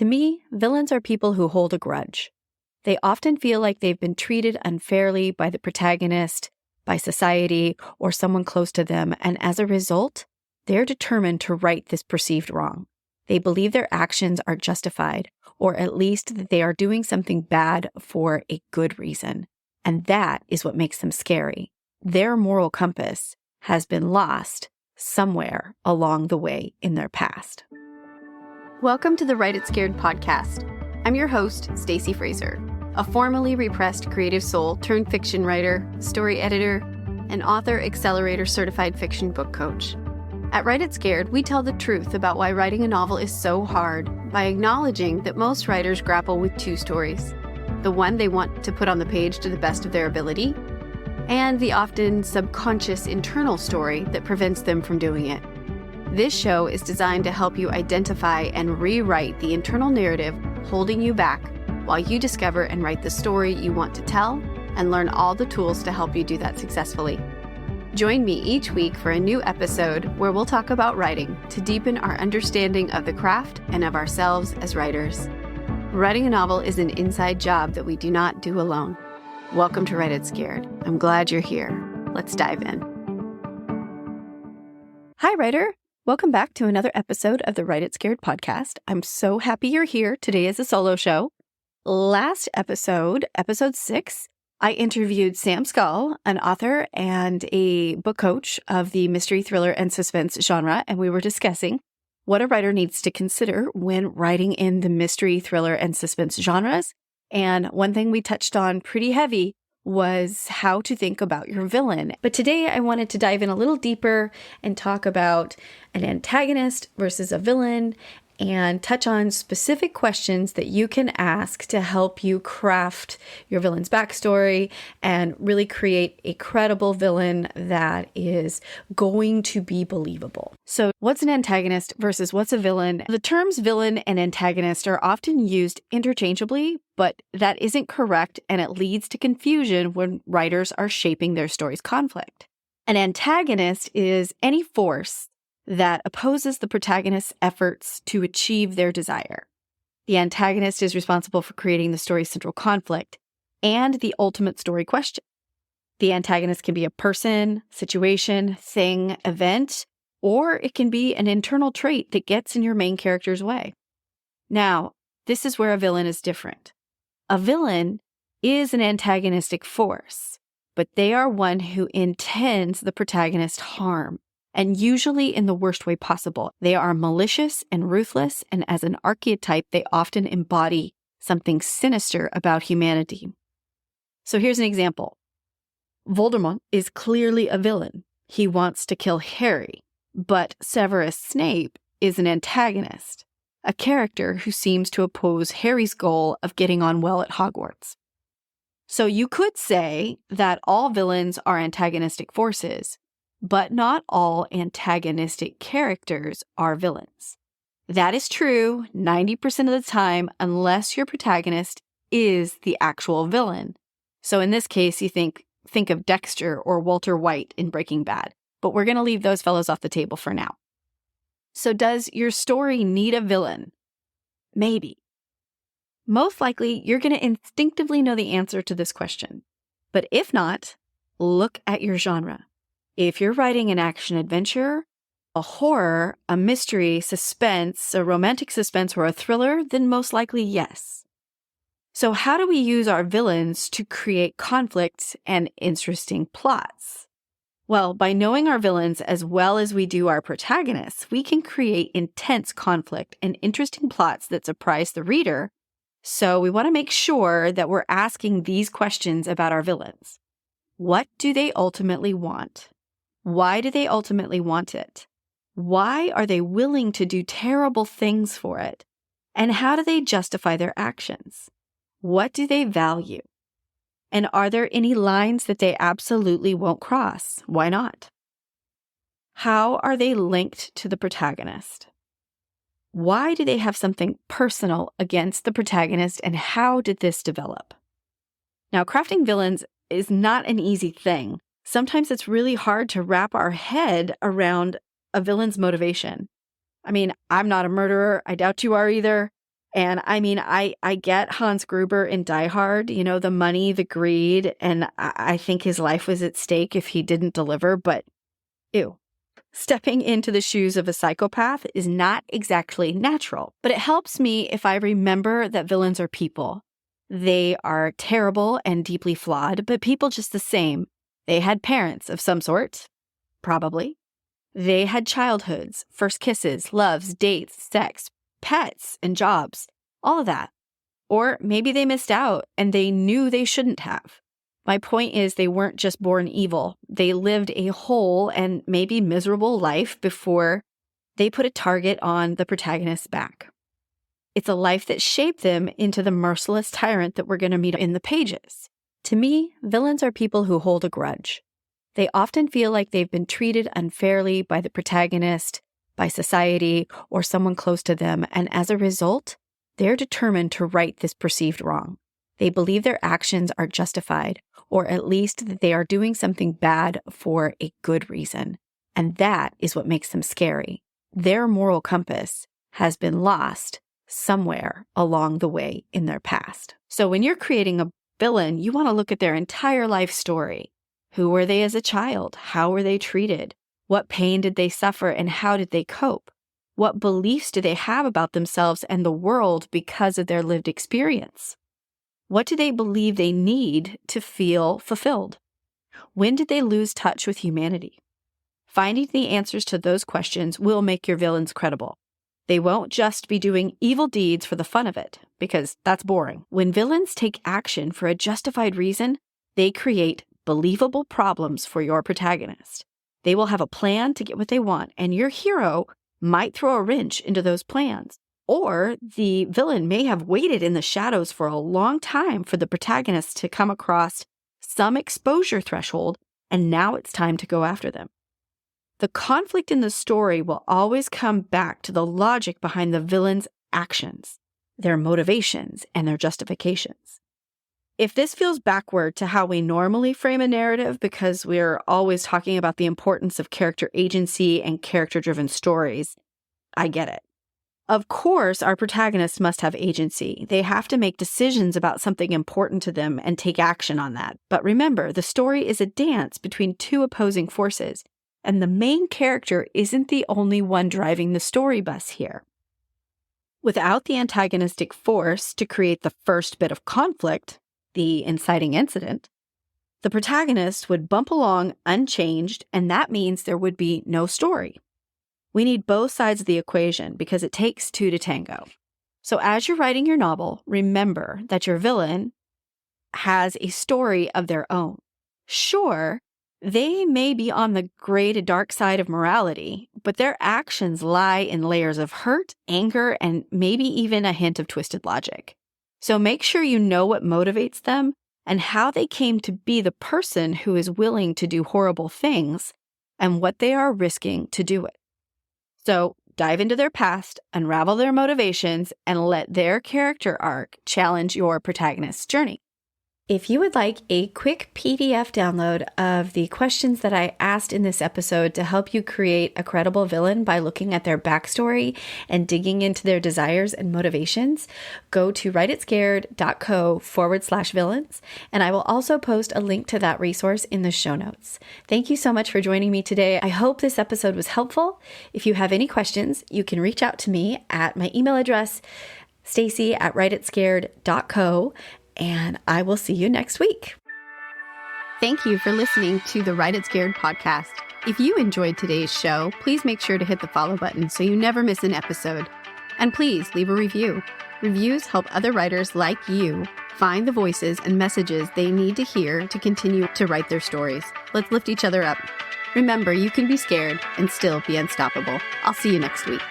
To me, villains are people who hold a grudge. They often feel like they've been treated unfairly by the protagonist, by society, or someone close to them, and as a result, they're determined to right this perceived wrong. They believe their actions are justified, or at least that they are doing something bad for a good reason. And that is what makes them scary. Their moral compass has been lost somewhere along the way in their past. Welcome to the Write It Scared podcast. I'm your host, Stacey Fraser, a formerly repressed creative soul turned fiction writer, story editor, and author accelerator certified fiction book coach. At Write It Scared, we tell the truth about why writing a novel is so hard by acknowledging that most writers grapple with two stories: the one they want to put on the page to the best of their ability, and the often subconscious internal story that prevents them from doing it. This show is designed to help you identify and rewrite the internal narrative holding you back while you discover and write the story you want to tell and learn all the tools to help you do that successfully. Join me each week for a new episode where we'll talk about writing to deepen our understanding of the craft and of ourselves as writers. Writing a novel is an inside job that we do not do alone. Welcome to Write It Scared. I'm glad you're here. Let's dive in. Hi, writer. Welcome back to another episode of the Write It Scared podcast. I'm so happy you're here. Today is a solo show. Last episode, episode 6, I interviewed Sam Scull, an author and a book coach of the mystery, thriller, and suspense genre, and we were discussing what a writer needs to consider when writing in the mystery, thriller, and suspense genres. And one thing we touched on pretty heavy was how to think about your villain. But today I wanted to dive in a little deeper and talk about an antagonist versus a villain and touch on specific questions that you can ask to help you craft your villain's backstory and really create a credible villain that is going to be believable. So what's an antagonist versus what's a villain? The terms villain and antagonist are often used interchangeably, but that isn't correct, and it leads to confusion when writers are shaping their story's conflict. An antagonist is any force that opposes the protagonist's efforts to achieve their desire. The antagonist is responsible for creating the story's central conflict and the ultimate story question. The antagonist can be a person, situation, thing, event, or it can be an internal trait that gets in your main character's way. Now, this is where a villain is different. A villain is an antagonistic force, but they are one who intends the protagonist harm, and usually in the worst way possible. They are malicious and ruthless, and as an archetype, they often embody something sinister about humanity. So here's an example. Voldemort is clearly a villain. He wants to kill Harry, but Severus Snape is an antagonist, a character who seems to oppose Harry's goal of getting on well at Hogwarts. So you could say that all villains are antagonistic forces, but not all antagonistic characters are villains. That is true 90% of the time, unless your protagonist is the actual villain. So in this case, you think of Dexter or Walter White in Breaking Bad, but we're going to leave those fellows off the table for now. So does your story need a villain? Maybe. Most likely, you're going to instinctively know the answer to this question. But if not, look at your genre. If you're writing an action-adventure, a horror, a mystery, suspense, a romantic suspense, or a thriller, then most likely yes. So how do we use our villains to create conflicts and interesting plots? Well, by knowing our villains as well as we do our protagonists, we can create intense conflict and interesting plots that surprise the reader. So we want to make sure that we're asking these questions about our villains. What do they ultimately want? Why do they ultimately want it? Why are they willing to do terrible things for it? And how do they justify their actions? What do they value? And are there any lines that they absolutely won't cross? Why not? How are they linked to the protagonist? Why do they have something personal against the protagonist, and how did this develop? Now, crafting villains is not an easy thing. Sometimes it's really hard to wrap our head around a villain's motivation. I mean, I'm not a murderer. I doubt you are either. And I mean, I get Hans Gruber in Die Hard, the money, the greed, and I think his life was at stake if he didn't deliver, but ew. Stepping into the shoes of a psychopath is not exactly natural, but it helps me if I remember that villains are people. They are terrible and deeply flawed, but people just the same. They had parents of some sort, probably. They had childhoods, first kisses, loves, dates, sex, pets, and jobs, all of that. Or maybe they missed out and they knew they shouldn't have. My point is they weren't just born evil. They lived a whole and maybe miserable life before they put a target on the protagonist's back. It's a life that shaped them into the merciless tyrant that we're going to meet in the pages. To me, villains are people who hold a grudge. They often feel like they've been treated unfairly by the protagonist, by society, or someone close to them, and as a result, they're determined to right this perceived wrong. They believe their actions are justified, or at least that they are doing something bad for a good reason. And that is what makes them scary. Their moral compass has been lost somewhere along the way in their past. So when you're creating a villain, you want to look at their entire life story. Who were they as a child? How were they treated? What pain did they suffer and how did they cope? What beliefs do they have about themselves and the world because of their lived experience? What do they believe they need to feel fulfilled? When did they lose touch with humanity? Finding the answers to those questions will make your villains credible. They won't just be doing evil deeds for the fun of it, because that's boring. When villains take action for a justified reason, they create believable problems for your protagonist. They will have a plan to get what they want, and your hero might throw a wrench into those plans. Or the villain may have waited in the shadows for a long time for the protagonist to come across some exposure threshold, and now it's time to go after them. The conflict in the story will always come back to the logic behind the villain's actions, their motivations, and their justifications. If this feels backward to how we normally frame a narrative because we're always talking about the importance of character agency and character-driven stories, I get it. Of course, our protagonists must have agency. They have to make decisions about something important to them and take action on that. But remember, the story is a dance between two opposing forces, and the main character isn't the only one driving the story bus here. Without the antagonistic force to create the first bit of conflict, the inciting incident, the protagonist would bump along unchanged, and that means there would be no story. We need both sides of the equation because it takes two to tango. So as you're writing your novel, remember that your villain has a story of their own. Sure, they may be on the gray to dark side of morality, but their actions lie in layers of hurt, anger, and maybe even a hint of twisted logic. So make sure you know what motivates them and how they came to be the person who is willing to do horrible things and what they are risking to do it. So dive into their past, unravel their motivations, and let their character arc challenge your protagonist's journey. If you would like a quick PDF download of the questions that I asked in this episode to help you create a credible villain by looking at their backstory and digging into their desires and motivations, go to writeitscared.co/villains, and I will also post a link to that resource in the show notes. Thank you so much for joining me today. I hope this episode was helpful. If you have any questions, you can reach out to me at my email address, stacy@writeitscared.co, and I will see you next week. Thank you for listening to the Write It Scared podcast. If you enjoyed today's show, please make sure to hit the follow button so you never miss an episode. And please leave a review. Reviews help other writers like you find the voices and messages they need to hear to continue to write their stories. Let's lift each other up. Remember, you can be scared and still be unstoppable. I'll see you next week.